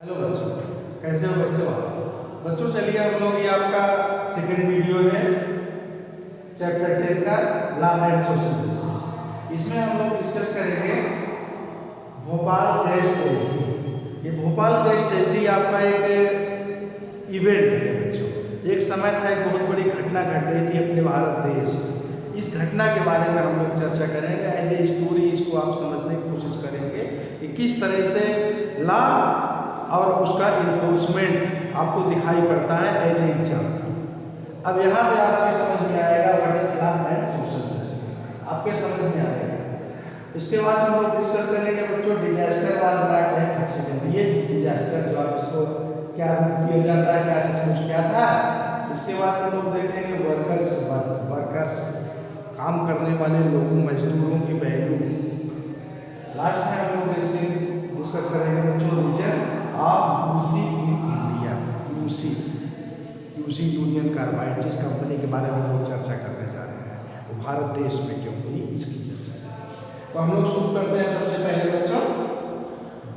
Hello बच्चों, कैसे हो बच्चों चलिए हम लोग ये आपका सेकंड वीडियो है चैप्टर 10 का लॉ एंड सोशल जस्टिस। इसमें हम लोग डिस्कस करेंगे भोपाल गैस ट्रेजेडी। ये भोपाल गैस ट्रेजेडी आपका एक इवेंट है बच्चों। एक समय था, एक बहुत बड़ी घटना घट गई थी अपने भारत देश। इस घटना के बारे में हम लोग चर्चा करेंगे। एज ए स्टोरी इसको आप समझने की कोशिश करेंगे कि किस तरह से लॉ और उसका इन्फोर्समेंट आपको दिखाई पड़ता है एज ए एग्जाम्पल। अब यहाँ पे आपके समझ में आएगा what is law and social justice, आपके समझ में आएगा। इसके बाद हम लोग डिस्कस करेंगे बच्चों disaster was not an accident. ये डिजास्टर जो आप इसको क्या दिया जाता है, क्या सब कुछ क्या था। इसके बाद हम लोग देखेंगे वर्कर्स काम करने वाले लोगों, मजदूरों की वैल्यू। लास्ट में हम लोग डिस्कस करेंगे बच्चों reason of UC in India. UC union carbide, जिस कंपनी के बारे में हम लोग चर्चा करने जा रहे हैं वो भारत देश में क्यों हुई, इसकी चर्चा। तो हम लोग शुरू करते हैं सबसे पहले बच्चों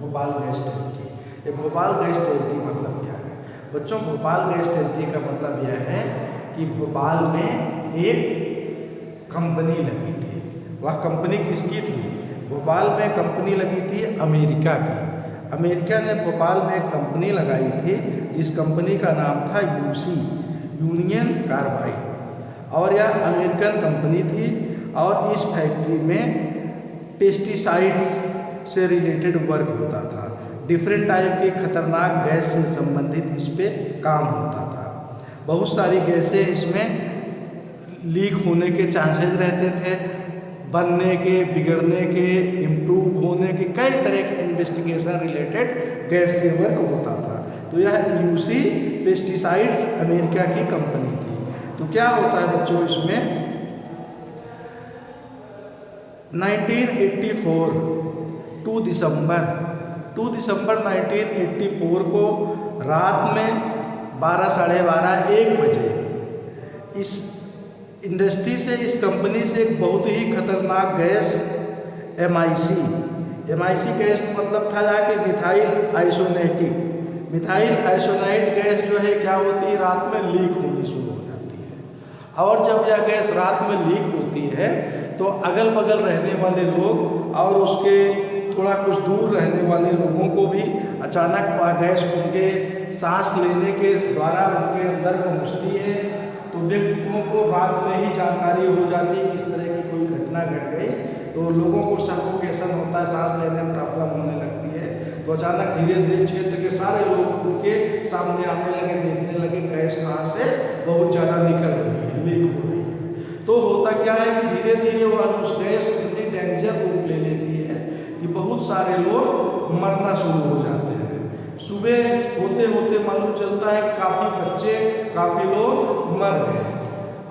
भोपाल गैस ट्रेजेडी। ये भोपाल गैस ट्रेजेडी मतलब क्या है बच्चों? भोपाल गैस ट्रेजेडी का मतलब यह है कि भोपाल में एक कंपनी लगी थी। वह कंपनी किसकी थी? भोपाल में कंपनी लगी थी अमेरिका की। अमेरिका ने भोपाल में एक कंपनी लगाई थी जिस कंपनी का नाम था यूसी, यूनियन कार्बाइड। और यह अमेरिकन कंपनी थी और इस फैक्ट्री में पेस्टिसाइड्स से रिलेटेड वर्क होता था। डिफरेंट टाइप के खतरनाक गैस से संबंधित इस पे काम होता था। बहुत सारी गैसें इसमें लीक होने के चांसेस रहते थे, बनने के, बिगड़ने के, इम्प्रूव होने के, कई तरह के इन्वेस्टिगेशन रिलेटेड गैस से वर्क होता था। तो यह यूसी पेस्टिसाइड्स अमेरिका की कंपनी थी। तो क्या होता है बच्चों इसमें 1984 2 दिसंबर 1984 को रात में 12 साढ़े 12 1 बजे इस इंडस्ट्री से, इस कंपनी से एक बहुत ही खतरनाक गैस एमआईसी गैस मतलब था यहाँ के मिथाइल आइसोनाइट गैस जो है क्या होती है, रात में लीक होनी शुरू हो जाती है। और जब यह गैस रात में लीक होती है तो अगल बगल रहने वाले लोग और उसके थोड़ा कुछ दूर रहने वाले लोगों को भी अचानक वह गैस उनके सांस लेने के द्वारा उनके अंदर पहुँचती है। तो व्यक्तियों को रात में ही जानकारी हो जाती है कि इस तरह की कोई घटना घट गई। तो लोगों को सफोकेशन होता है, सांस लेने में प्रॉब्लम होने लगती है। तो अचानक धीरे धीरे क्षेत्र के सारे लोग उनके सामने आने लगे, देखने लगे गैस कहाँ से बहुत ज़्यादा निकल रही है, लीक हो रही है। तो होता क्या है कि धीरे धीरे वह उस गैस इतनी डेंजर रूप ले लेती है कि बहुत सारे लोग मरना शुरू हो जाते हैं। सुबह होते होते मालूम चलता है कि काफ़ी बच्चे, काफ़ी लोग मर गए।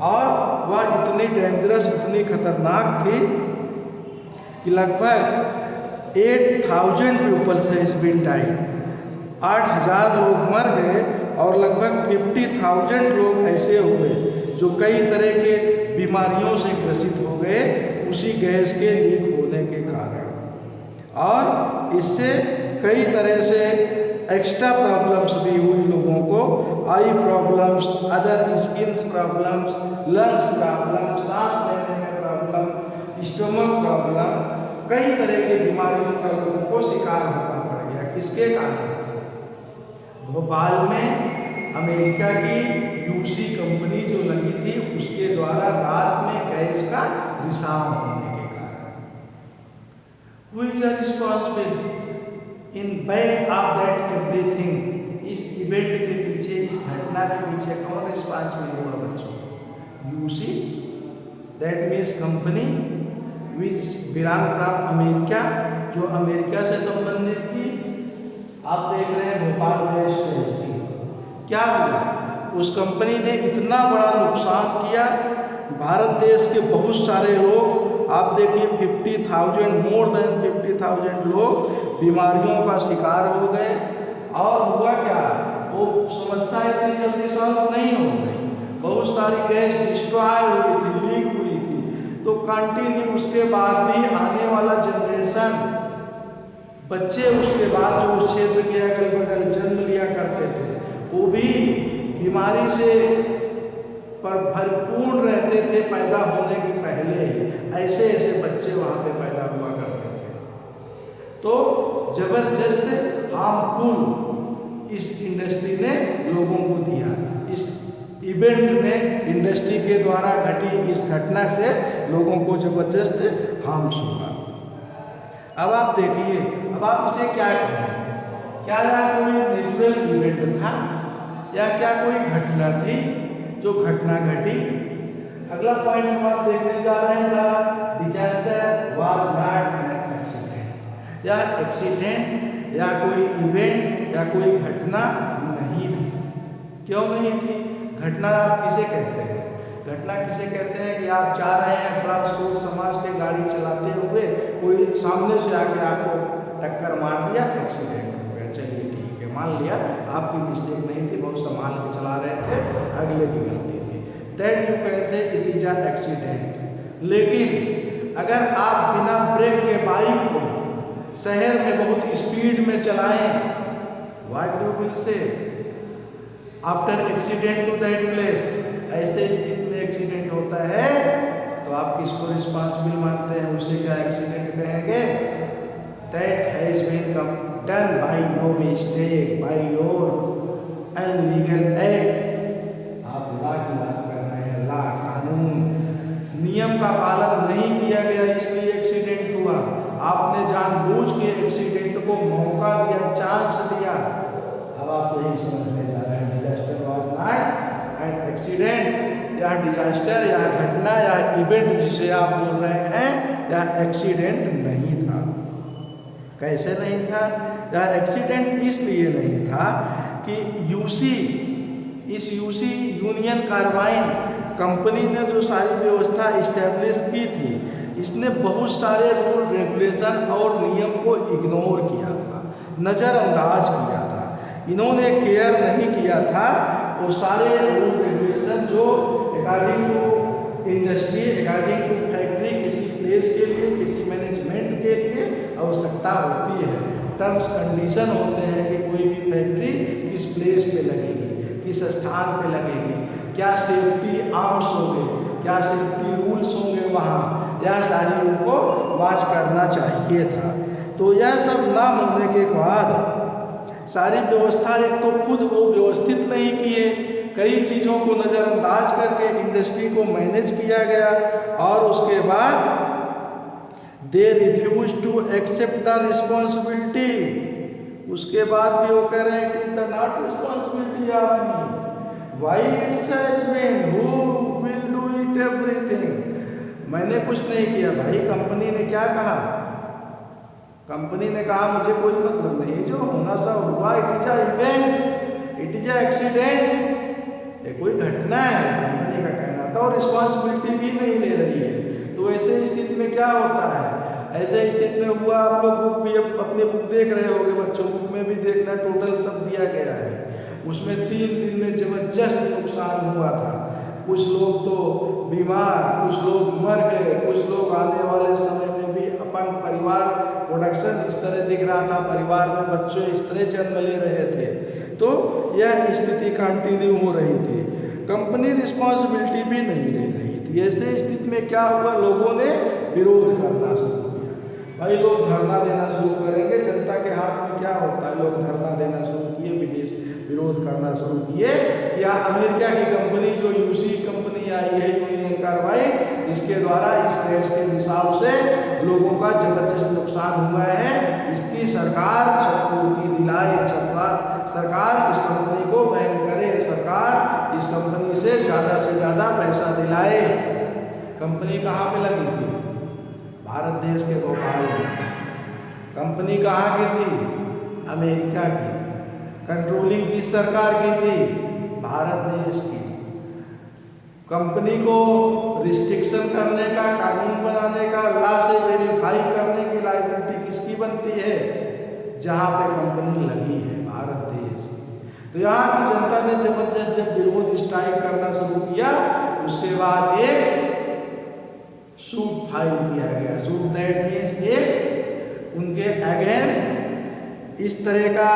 और वह इतनी डेंजरस, इतनी खतरनाक थी कि लगभग 8,000 पीपल्स हैज बीन डाइड। 8,000 लोग मर गए और लगभग 50,000 लोग ऐसे हुए जो कई तरह के बीमारियों से ग्रसित हो गए उसी गैस के लीक होने के कारण। और इससे कई तरह से एक्स्ट्रा प्रॉब्लम्स भी हुई लोगों को, eye problems, other skins problems, lungs problem, सांस लेने में प्रॉब्लम, स्टमक प्रॉब्लम, कई तरह की बीमारियों का लोगों को शिकार होना पड़ गया। किसके कारण? भोपाल में अमेरिका की यूसी कंपनी जो लगी थी उसके द्वारा रात में गैस का रिसाव होने के कारण। Who is responsible in back of that everything? इस इवेंट के पीछे, इस घटना के पीछे कौन रिस्पॉन्सिबल होगा बच्चों? UC, that means company which belong from America, जो अमेरिका से संबंधित थी। आप देख रहे हैं भोपाल गैस ट्रेजेडी। क्या हुआ? उस कंपनी ने इतना बड़ा नुकसान किया, भारत देश के बहुत सारे लोग, आप देखिए 50,000, मोर देन 50,000 लोग बीमारियों का शिकार हो गए। और हुआ क्या, वो समस्या इतनी जल्दी सॉल्व नहीं हो गई। बहुत सारी गैस डिस्ट्रॉय हुई थी, लीक हुई थी। तो कंटिन्यू उसके बाद भी आने वाला जनरेशन बच्चे उसके बाद जो उस क्षेत्र के अगल बगल जन्म लिया करते थे वो भी बीमारी से पर भरपूर रहते थे पैदा होने के पहले ही। ऐसे ऐसे बच्चे वहाँ पे पैदा हुआ करते थे। तो जबरदस्त हार्मफुल इस इंडस्ट्री ने लोगों को दिया। इस इवेंट ने इंडस्ट्री के द्वारा घटी इस घटना से लोगों को जबरदस्त हार्म्स हुआ। अब आप देखिए, अब आप इसे क्या कहेंगे? क्या यह कोई नेचुरल इवेंट था या क्या कोई घटना थी जो घटना घटी? अगला पॉइंट हम आप देखने जा रहे हैं, disaster was not an accident. यह एक्सीडेंट या कोई इवेंट या कोई घटना नहीं थी। क्यों नहीं थी? घटना आप किसे कहते हैं? घटना किसे कहते हैं कि आप जा रहे हैं बड़ा सोच समाज के गाड़ी चलाते हुए, कोई सामने से आके आपको टक्कर मार दिया, एक्सीडेंट हो गया। चलिए ठीक है, मान लिया आपकी मिस्टेक नहीं थी, बहुत संभाल के चला रहे थे, अगले की गलती थी। That you can say it is a accident. लेकिन अगर आप बिना ब्रेक के बाइक को शहर में बहुत स्पीड में चलाएं, what you will say after accident to that place, ऐसे स्थिति में एक्सीडेंट होता है तो आप किसको रिस्पॉन्सिबल मानते हैं? उसे क्या एक्सीडेंट कहेंगे? That has been done by your mistake, by your unlegal act. आप लॉ की बात कर रहे हैं, लॉ कानून नियम का पालन नहीं किया गया इसलिए एक्सीडेंट हुआ। आपने जानबूझ के एक्सीडेंट को मौका दिया, चांस दिया। अब आप यही समझने जा रहे हैं, disaster was not an accident. या डिजास्टर या घटना या इवेंट जिसे आप बोल रहे हैं, यह एक्सीडेंट नहीं था। कैसे नहीं था? यह एक्सीडेंट इसलिए नहीं था कि यूसी, इस यूसी यूनियन कार्बाइन कंपनी ने जो सारी व्यवस्था इस्टेब्लिश की थी, इसने बहुत सारे रूल रेगुलेशन और नियम को इग्नोर किया था, नज़रअंदाज किया था। इन्होंने केयर नहीं किया था वो सारे रूल रेगुलेशन जो according to industry, according to factory, किसी प्लेस के लिए, किसी मैनेजमेंट के लिए आवश्यकता होती है। टर्म्स कंडीशन होते हैं कि कोई भी फैक्ट्री किस प्लेस पे लगेगी, किस स्थान पे लगेगी, क्या सेफ्टी आर्म्स होंगे, क्या सेफ्टी रूल्स होंगे वहाँ, यह सारी उनको वॉच करना चाहिए था। तो यह सब ना होने के बाद सारी व्यवस्था, एक तो खुद वो व्यवस्थित नहीं किए, कई चीज़ों को नज़रअंदाज करके इंडस्ट्री को मैनेज किया गया, और उसके बाद they refuse to accept the responsibility. उसके बाद भी वो कह रहे हैं it is the not responsibility of me, why it's has been, who will do it everything. मैंने कुछ नहीं किया भाई, कंपनी ने क्या कहा? कंपनी ने कहा मुझे कोई मतलब नहीं, जो होना सा हुआ, it is a event, it is a accident, ये कोई घटना है, कंपनी का कहना था, और रिस्पॉन्सिबिलिटी भी नहीं ले रही है। तो ऐसे स्थिति में क्या होता है? ऐसे स्थिति में हुआ, आप लोग बुक भी अपने बुक देख रहे होंगे, बच्चों बुक में भी देखना, टोटल सब दिया गया है। उसमें 3 दिन में जबरदस्त नुकसान हुआ था। कुछ लोग तो बीमार, कुछ लोग मर गए, कुछ लोग आने वाले समय में भी अपंग परिवार, प्रोडक्शन इस तरह दिख रहा था, परिवार में बच्चे इस तरह जन्म ले रहे थे। तो यह स्थिति कंटिन्यू हो रही थी, कंपनी रिस्पॉन्सिबिलिटी भी नहीं ले रही थी। ऐसे स्थिति में क्या हुआ? लोगों ने विरोध करना शुरू किया। भाई लोग धरना देना शुरू करेंगे, जनता के हाथ में क्या होता है? लोग धरना देना शुरू किए, विदेश विरोध करना शुरू किए। या अमेरिका की कंपनी जो यूसी कंपनी आई है, यूनियन कार्बाइन, इसके द्वारा इस गैस के रिसाव से लोगों का जबरदस्त नुकसान हुआ है, इसकी सरकार क्षतिपूर्ति दिलाए, सरकार इस कंपनी को बैन करे, सरकार इस कंपनी से ज़्यादा पैसा दिलाए। कंपनी कहाँ पे लगी थी? भारत देश के भोपाल में। कंपनी कहाँ की थी? अमेरिका की। कंट्रोलिंग किस सरकार की थी? भारत देश की। कंपनी को रिस्ट्रिक्शन करने का, कानून बनाने का, लॉ से वेरीफाई करने की लायबिलिटी किसकी बनती है? जहाँ पे कंपनी लगी है, भारत देश की। तो यहाँ की जनता ने जबरदस्त जब विरोध स्ट्राइक करना शुरू किया, उसके बाद एक सूट फाइल किया गया। सूट दैट मीन्स एक उनके अगेंस्ट इस तरह का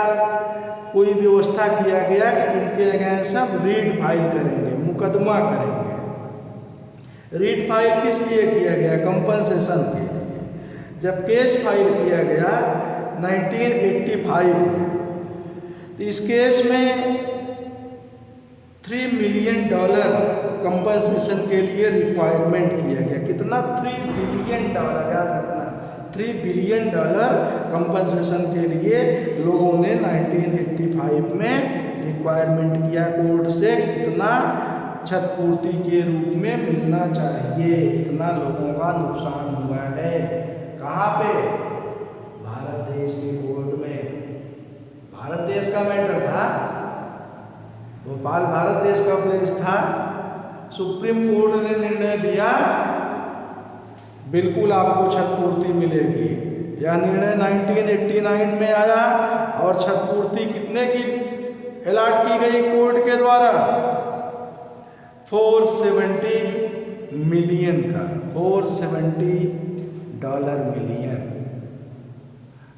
कोई व्यवस्था किया गया कि इनके अगेंस्ट सब रीट फाइल करेंगे, मुकदमा करेंगे। रीट फाइल किस लिए किया गया? कंपनसेशन के लिए। जब केस फाइल किया गया 1985 में, तो इस केस में $3 मिलियन कंपनसेशन के लिए रिक्वायरमेंट किया गया। कितना? $3 बिलियन, याद रखना, $3 बिलियन कंपनसेशन के लिए लोगों ने 1985 में रिक्वायरमेंट किया कोर्ट से कि इतना क्षतिपूर्ति के रूप में मिलना चाहिए, इतना लोगों का नुकसान हुआ है। कहाँ पे? भारत देश के कोर्ट में। भारत देश का मैटर था, भोपाल भारत देश का प्लेस था। सुप्रीम कोर्ट ने निर्णय दिया बिल्कुल आपको क्षतिपूर्ति मिलेगी। यह निर्णय 1989 में आया और क्षतिपूर्ति कितने की अलॉट की गई कोर्ट के द्वारा? $470 मिलियन का, $470 मिलियन।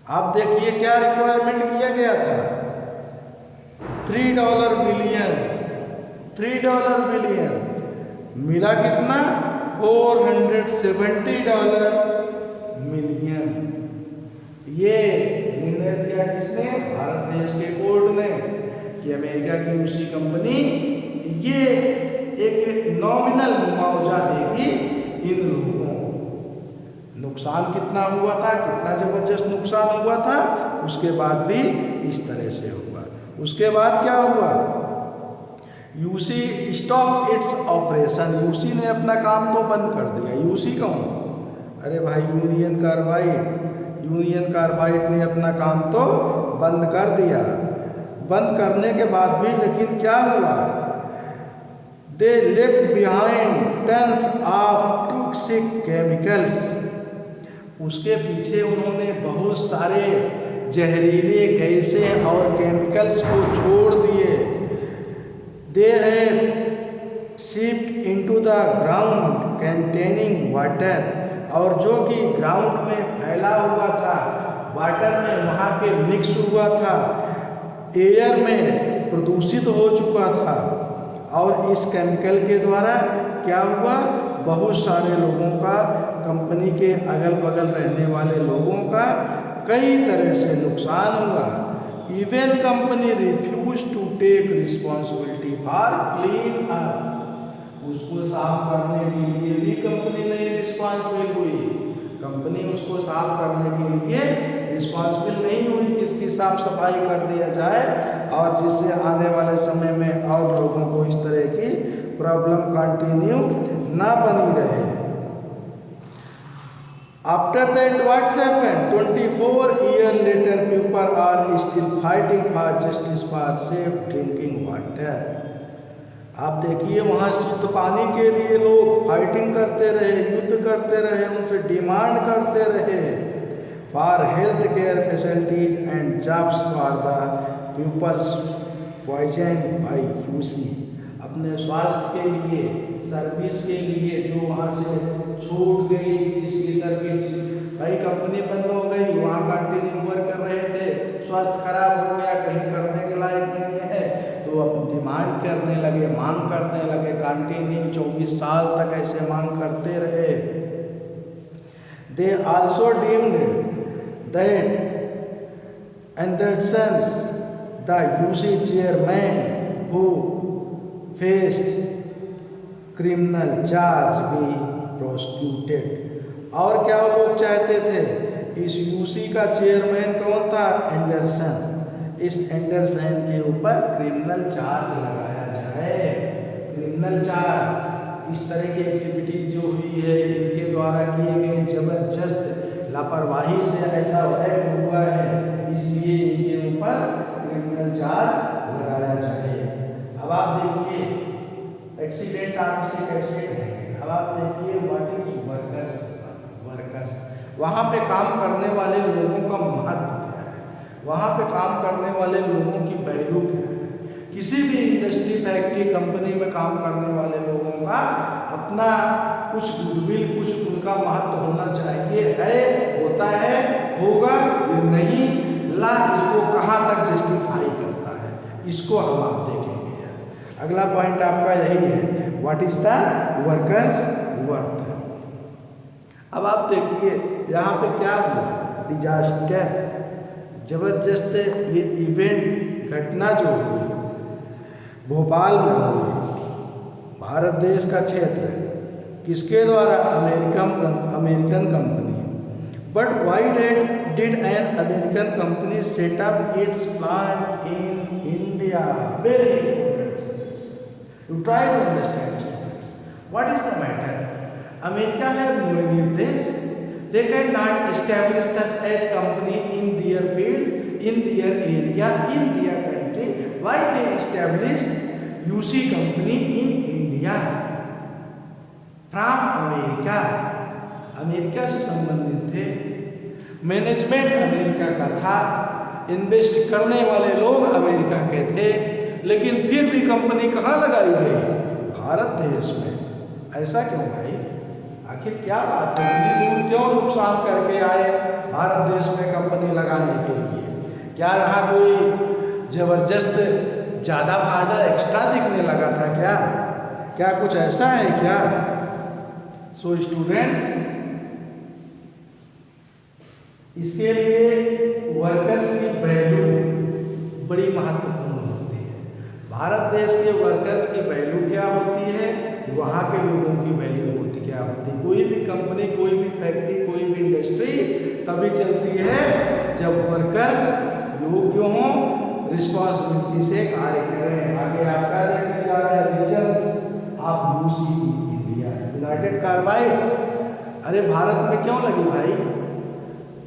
आप देखिए क्या रिक्वायरमेंट किया गया था? $3 बिलियन, $3 बिलियन। मिला कितना? $470 मिलियन। ये निर्णय दिया किसने? भारत देश के कोर्ट ने कि अमेरिका की यूसी कंपनी ये एक नॉमिनल मुआवजा देगी इन लोगों को। नुकसान कितना हुआ था, कितना जबरदस्त नुकसान हुआ था, उसके बाद भी इस तरह से हुआ। उसके बाद क्या हुआ? UC stop its operation. UC ने अपना काम तो बंद कर दिया। यूसी कौन? अरे भाई यूनियन कार्बाइड। यूनियन कार्बाइड ने अपना काम तो बंद कर दिया। बंद करने के बाद भी लेकिन क्या हुआ? They left behind tons of toxic chemicals. उसके पीछे उन्होंने बहुत सारे जहरीले गैसें और केमिकल्स को छोड़ दिए। They have seeped into the ground containing water. और जो कि ग्राउंड में फैला हुआ था, वाटर में वहाँ के मिक्स हुआ था, एयर में प्रदूषित हो चुका था। और इस केमिकल के द्वारा क्या हुआ? बहुत सारे लोगों का, कंपनी के अगल बगल रहने वाले लोगों का कई तरह से नुकसान हुआ। Even company refuse to take responsibility for clean up. उसको साफ करने के लिए भी कंपनी नहीं रिस्पॉन्सिबल हुई। कंपनी उसको साफ करने के लिए रिस्पॉन्सिबल नहीं हुई कि इसकी साफ सफाई कर दिया जाए और जिससे आने वाले समय में और लोगों को इस तरह की प्रॉब्लम कंटिन्यू ना बनी रहे। After that, what's happened? 24 years later, people are still fighting for justice for safe drinking water. आप देखिए वहाँ शुद्ध पानी के लिए लोग फाइटिंग करते रहे, युद्ध करते रहे, उनसे डिमांड करते रहे। For health care facilities and jobs for the peoples poisoned by UC. अपने स्वास्थ्य के लिए, सर्विस के लिए जो वहाँ से छूट गई, जिसकी सर्विस, कई कंपनी बंद हो गई, वहाँ कंटिन्यू वर्क कर रहे थे, स्वास्थ्य खराब हो गया, कहीं करने के लायक नहीं है, तो अब डिमांड करने लगे, मांग करने लगे, कंटिन्यू 24 साल तक ऐसे मांग करते रहे। They also deemed that Anderson's the UC chairman who faced criminal charge be prosecuted. और क्या वो लोग चाहते थे? इस यूसी का चेयरमैन कौन था? एंडरसन। इस एंडरसन के ऊपर क्रिमिनल चार्ज लगाया जाए। क्रिमिनल चार्ज, इस तरह की एक्टिविटी जो हुई है, इनके द्वारा किए गए जबरदस्त लापरवाही से ऐसा हुआ है, इसलिए इनके ऊपर क्रिमिनल चार्ज लगाया जाए। अब आप देखिए एक्सीडेंट आपसे कैसे है। अब आप देखिए व्हाट इज वर्कर्स। वहाँ पे काम करने वाले लोगों का महत्व क्या है, वहाँ पे काम करने वाले लोगों की वैल्यू क्या है। किसी भी इंडस्ट्री, फैक्ट्री, कंपनी में काम करने वाले लोगों का अपना कुछ गुडविल, कुछ उनका महत्व होना चाहिए। है, होता है, होगा, ये नहीं ला इसको कहाँ तक जस्टिफाई करता है, इसको हम आप देखेंगे। अगला पॉइंट आपका यही है, what is the workers worth. अब आप देखिए यहाँ पे क्या हुआ, डिजास्टर, जबरदस्त ये इवेंट घटना जो हुई भोपाल में हुई, भारत देश का क्षेत्र, किसके द्वारा, American company. But why did an American company set up its plant in India? Very important, you try to understand students, what is the matter? America have no any place. They cannot establish such as company in their field, in their area, in their country. Why they establish UC company in India from America? America से संबंधित थे, management America का था, invest करने वाले लोग America के थे, लेकिन फिर भी कंपनी कहाँ लगाई गई? भारत देश में। ऐसा क्यों भाई? आखिर क्या बात है, इतनी दूर क्यों नुकसान करके आए भारत देश में कंपनी लगाने के लिए? क्या यहाँ कोई जबरदस्त ज़्यादा फायदा एक्स्ट्रा दिखने लगा था क्या? क्या कुछ ऐसा है क्या? सो स्टूडेंट्स, इसके लिए वर्कर्स की वैल्यू बड़ी महत्वपूर्ण होती है। भारत देश के वर्कर्स की वैल्यू क्या होती है, वहाँ के लोगों की वैल्यू क्या होती है। कोई भी कंपनी, कोई भी फैक्ट्री, कोई भी इंडस्ट्री तभी चलती है जब वर्कर्स योग्य हों, रिस्पॉन्सिबिलिटी से कार्य करें। आगे आपका देखने जा रहे हैं reasons of UC India, united carbide. अरे भारत में क्यों लगी भाई?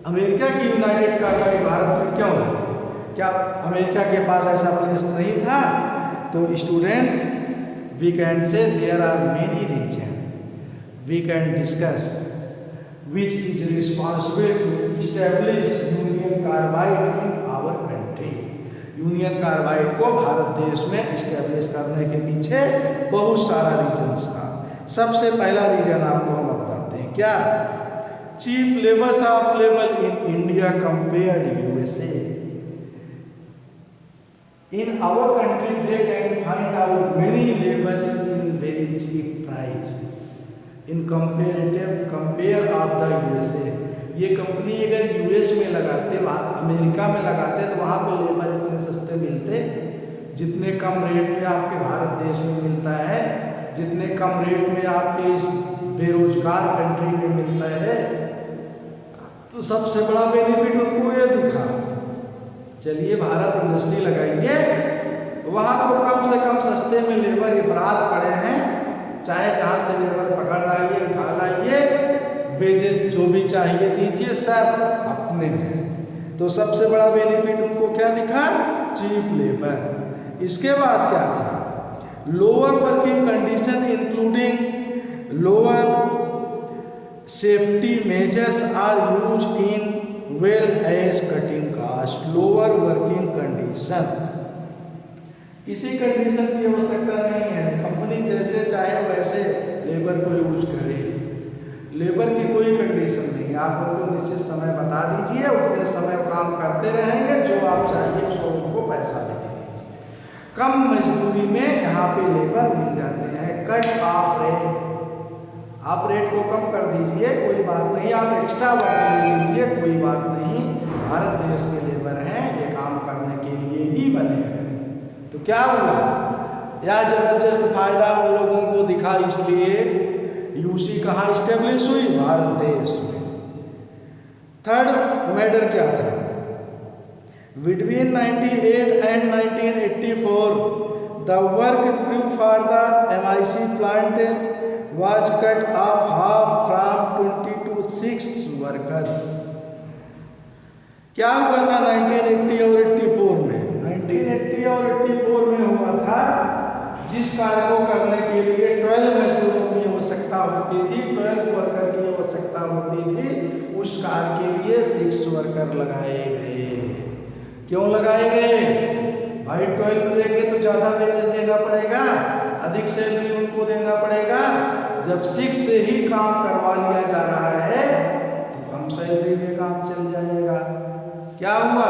अमेरिका की यूनाइटेड कार्बाइड भारत में क्यों लगी? क्या अमेरिका के पास ऐसा प्लेस नहीं था? तो students, we can say there are many reason we can discuss which is responsible to establish union carbide in our country. Union carbide को भारत देश में इस्टेब्लिश करने के पीछे बहुत सारा रीजन्स था। सबसे पहला रीजन आपको हम बताते हैं, क्या? Cheap labours of labour in India compared USA. In our country they can find out many labors in very cheap price. In compare of the USA. ये कंपनी अगर यूएस में लगाते, वहाँ अमेरिका में लगाते, तो वहाँ पे लेबर इतने सस्ते मिलते, जितने कम रेट में आपके भारत देश में मिलता है, जितने कम रेट में आपके इस बेरोजगार कंट्री में मिलता है। तो सबसे बड़ा बेनिफिट उनको ये दिखा, चलिए भारत इंडस्ट्री लगाइए, वहाँ तो कम से कम सस्ते में लेबर इफरात पड़े हैं, चाहे जहाँ से लेबर पकड़ लाइए, उठा लाइए, वेजेस जो भी चाहिए दीजिए, सब अपने हैं। तो सबसे बड़ा बेनिफिट उनको क्या दिखा? Cheap labour. इसके बाद क्या था? Lower working condition including lower safety measures are use in well as cutting cost. Lower working condition, किसी कंडीशन की आवश्यकता नहीं है, कंपनी जैसे चाहे वैसे लेबर को यूज करे, लेबर की कोई कंडीशन नहीं है। आप उनको निश्चित समय बता दीजिए, उतने समय काम करते रहेंगे, जो आप चाहिए सो उनको पैसा दे दीजिए। कम मजदूरी में यहाँ पे लेबर मिल जाते हैं। कट ऑफ रेट, आप रेट को कम कर दीजिए, कोई बात नहीं, आप एक्स्ट्रा वर्क ले लीजिए, कोई बात नहीं, भारत देश के लेबर हैं, ये काम करने के लिए ही बने हैं। तो क्या हुआ? यह जबरदस्त फायदा उन लोगों को दिखा, इसलिए यूसी कहाँ इस्टेब्लिश हुई? भारत देश में। थर्ड मैटर क्या था? Between 98 and 1984 the work crew for the MIC plant was cut off half from 20 to 6 workers. क्या हुआ था 1980 और 84 में? 1980 और 84 में हुआ था, जिस कार्य को करने के लिए 12 मजदूरों की आवश्यकता होती थी, 12 वर्कर की आवश्यकता होती थी, उस कार्य के लिए 6 वर्कर लगाए गए। क्यों लगाए गए भाई? 12 देंगे तो ज़्यादा वेजेस देना पड़ेगा, अधिक सैलरी उनको देना पड़ेगा। जब 6 से ही काम करवा लिया जा रहा है तो कम सैलरी में काम चल जाएगा। क्या हुआ?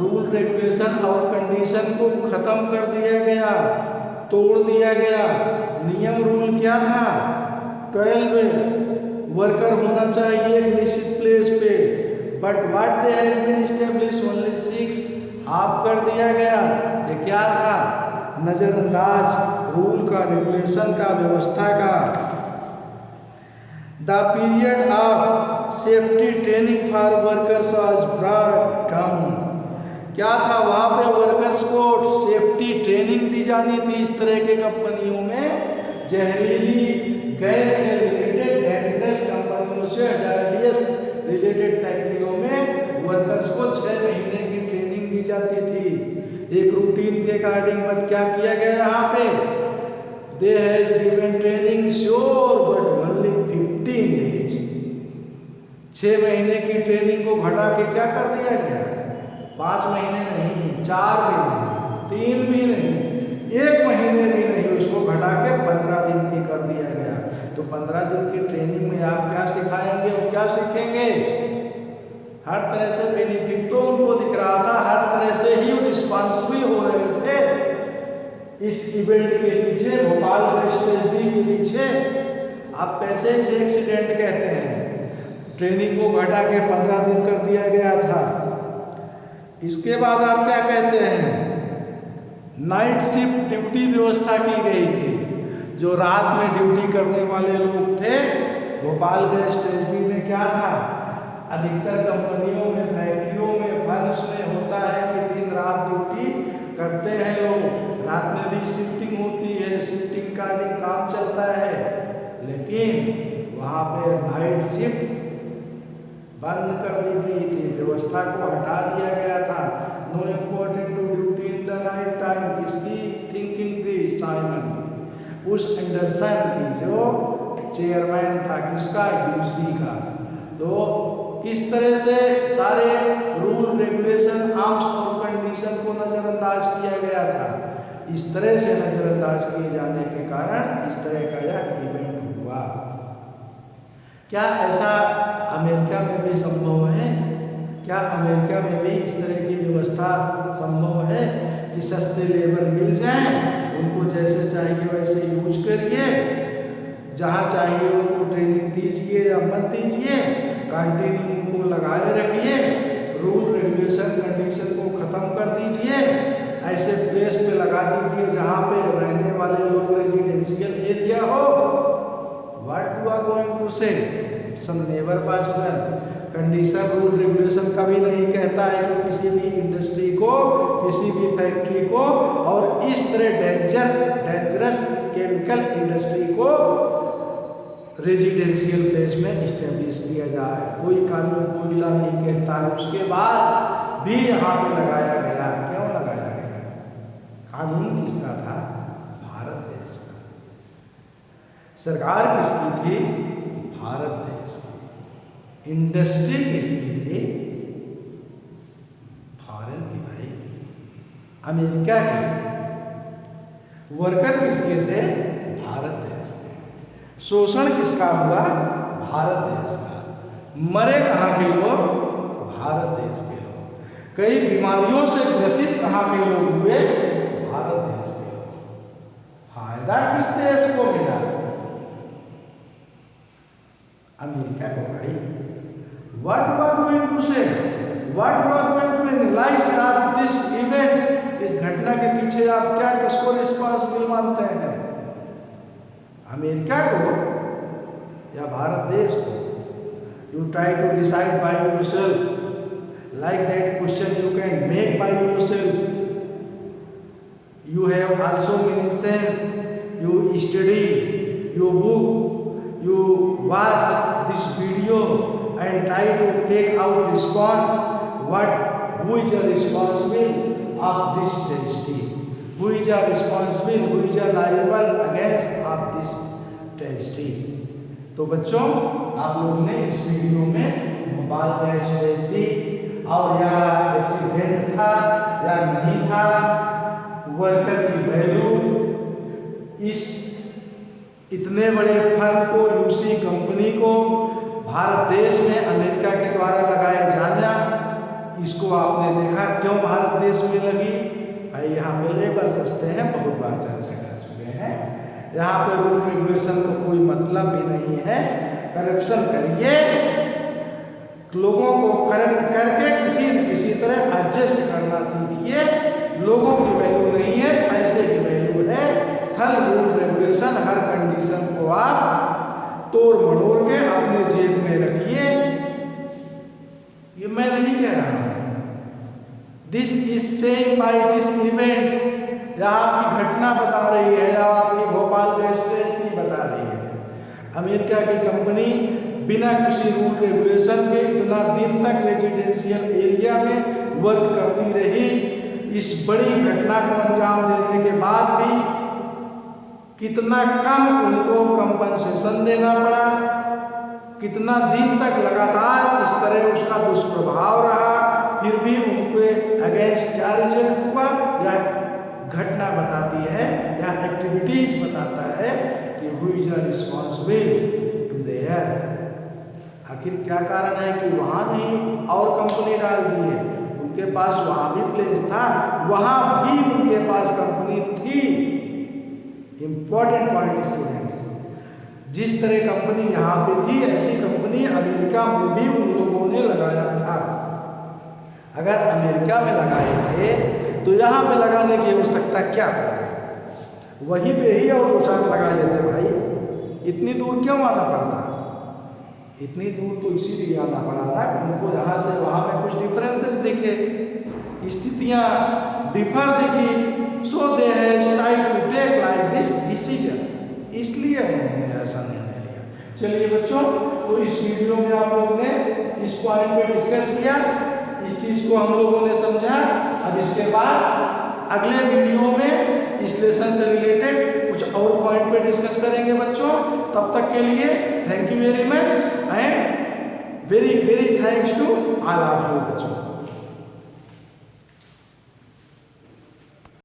रूल रेगुलेशन और कंडीशन को ख़त्म कर दिया गया, तोड़ दिया गया। नियम रूल क्या था? 12 वर्कर होना चाहिए एक निश्चित प्लेस पे, but what they has been establish only 6, half कर दिया गया। ये क्या था? नज़रअंदाज रूल का, रेगुलेशन का, व्यवस्था का। The period of safety training for workers was brought down. क्या था? वहाँ पे वर्कर्स को सेफ्टी ट्रेनिंग दी जानी थी। इस तरह के कंपनियों में जहरीली गैस से रिलेटेड, डेंजरस कंपनियों से, हजारडीएस रिलेटेड फैक्ट्रियों में वर्कर्स को 6 महीने की ट्रेनिंग दी जाती थी। एक रूटीन के अकॉर्डिंग। बट क्या किया गया यहाँ पे? They has given training sure but only 15 days। 6 महीने की ट्रेनिंग को घटा के क्या कर दिया गया? 5 महीने नहीं, 4 भी नहीं, 3 भी नहीं, 1 महीने भी नहीं, उसको घटा के 15 दिन की कर दिया गया। तो 15 दिन की ट्रेनिंग में आप क्या सिखाएंगे और क्या सीखेंगे? हर तरह से बेनिफिट तो उनको दिख रहा था, हर तरह से ही रिस्पॉन्सिबल हो रहे थे इस इवेंट के पीछे, भोपाल ट्रेजेडी के पीछे। आप पैसे से एक्सीडेंट कहते हैं। ट्रेनिंग को घटा के 15 दिन कर दिया गया था। इसके बाद आप क्या कहते हैं? नाइट शिफ्ट ड्यूटी व्यवस्था की गई थी। जो रात में ड्यूटी करने वाले लोग थे, भोपाल गैस ट्रेजेडी में क्या था? अधिकतर कंपनियों में, फैक्ट्रियों में, फर्म्स में होता है कि दिन रात ड्यूटी करते हैं लोग। रात में भी शिफ्टिंग होती है, शिफ्टिंग का भी काम चलता है, लेकिन वहाँ पे नाइट शिफ्ट बंद कर दी गई थी, व्यवस्था को हटा दिया गया था। No important to duty in the night time. किसकी थिंकिंग थी? साइमन की, उस एंडरसन की, जो चेयरमैन था किसका? यूसी का। तो किस तरह से सारे रूल रेगुलेशन, आर्म्स और कंडीशन को नज़रअंदाज किया गया था। इस तरह से नज़रअंदाज किए जाने के कारण इस तरह का यह इवेंट हुआ। क्या ऐसा अमेरिका में भी संभव है? क्या अमेरिका में भी इस तरह की व्यवस्था संभव है कि सस्ते लेबर मिल जाए, उनको जैसे चाहिए वैसे यूज करिए, जहाँ चाहिए उनको ट्रेनिंग दीजिए या मत दीजिए, कंटिन्यू उनको लगाए रखिए, रूल रेगुलेशन कंडीशन को ख़त्म कर दीजिए, ऐसे प्लेस पे लगा दीजिए जहाँ पे रहने वाले लोग रेजिडेंशियल एरिया हो। What you are going to say? It's never possible. Condition, rule regulation कभी नहीं कहता है कि किसी भी इंडस्ट्री को, किसी भी फैक्ट्री को और इस तरह डेंजरस केमिकल इंडस्ट्री को रेजिडेंशियल प्लेस में इस्टेब्लिश किया जाए। कोई कानून कोयला नहीं कहता है। उसके बाद भी यहाँ पे लगाया गया। क्यों लगाया गया? कानून किसका था? भारत देश का। सरकार किसकी थी? भारत देश की। इंडस्ट्री किसकी थी? फॉरेन की भाई, अमेरिका की। वर्कर किसके थे? भारत देश के। शोषण किसका हुआ? भारत देश का। मरे कहाँ के लोग? भारत देश के लोग। कई बीमारियों से ग्रसित कहाँ के लोग हुए? भारत देश के लोग। फायदा किस देश को मिला? अमेरिका को भाई। What you are going to say? What you are going to analyze of this event? इस घटना के पीछे आप क्या, किसको रिस्पॉन्सिबल मानते हैं? अमेरिका को या भारत देश को? You try to decide by yourself. Like that question you can make by yourself. You have also many sense. You study, you book, you watch this video and try to take out response. Who is responsible of this tragedy? Who is responsible? Who is liable against of this tragedy? तो बच्चों, आप लोगों ने इस video में Bhopal gas tragedy और यह accident था या नहीं था, वर्कर की वैल्यू, इस इतने बड़े फर्म को, यूसी कंपनी को भारत देश में अमेरिका के द्वारा लगाया जाना, इसको आपने देखा क्यों भारत देश में लगी? भाई यहाँ पे लेबर सस्ते हैं, बहुत बार चर्चा कर चुके हैं। यहाँ पे रूल रेगुलेशन का कोई मतलब भी नहीं है। करप्शन करिए, लोगों को करेक्ट करके किसी न किसी तरह एडजस्ट करना सीखिए। लोगों की वैल्यू नहीं है, पैसे की वैल्यू है। हर रूल रेगुलेशन, हर कंडीशन को आप तोड़ मड़ोड़ के अपने जेब में रखिए। ये मैं नहीं कह रहा हूँ, this is same by this event. या आपकी घटना बता रही है, या आपकी भोपाल गैस की बता रही है। अमेरिका की कंपनी बिना किसी रूल रेगुलेशन के इतना दिन तक रेजिडेंशियल एरिया में वर्क करती रही। इस बड़ी घटना को अंजाम देने के बाद भी कितना कम उनको कंपनसेशन देना पड़ा, कितना दिन तक लगातार इस तरह उसका दुष्प्रभाव रहा, फिर भी उनके अगेंस्ट क्या रिजल्ट हुआ। यह घटना बताती है या एक्टिविटीज बताता है कि who is responsible to there. आखिर क्या कारण है कि वहाँ नहीं और कंपनी डाल दी है? उनके पास वहाँ भी प्लेस था, वहाँ भी उनके पास कंपनी थी। इंपॉर्टेंट पॉइंट स्टूडेंट्स, जिस तरह कंपनी यहाँ पे थी, ऐसी कंपनी अमेरिका में भी उन लोगों ने लगाया था। अगर अमेरिका में लगाए थे तो यहाँ पे लगाने की आवश्यकता क्या पड़ गई? वहीं पे ही और दो चार लगा लेते भाई, इतनी दूर क्यों आना पड़ता? इतनी दूर तो इसीलिए आना पड़ा था कि उनको यहाँ से वहाँ में कुछ डिफरेंसेस दिखे, स्थितियाँ डिफर दिखी, so they have tried to take like this decision, इसलिए उन्होंने ऐसा निर्णय लिया। चलिए बच्चों, तो इस वीडियो में आप लोगों ने इस पॉइंट पे डिस्कस किया, इस चीज़ को हम लोगों ने समझा। अब इसके बाद अगले वीडियो में इस लेसन से रिलेटेड कुछ और पॉइंट पे डिस्कस करेंगे बच्चों। तब तक के लिए thank you very much and very very thanks to all of you बच्चों।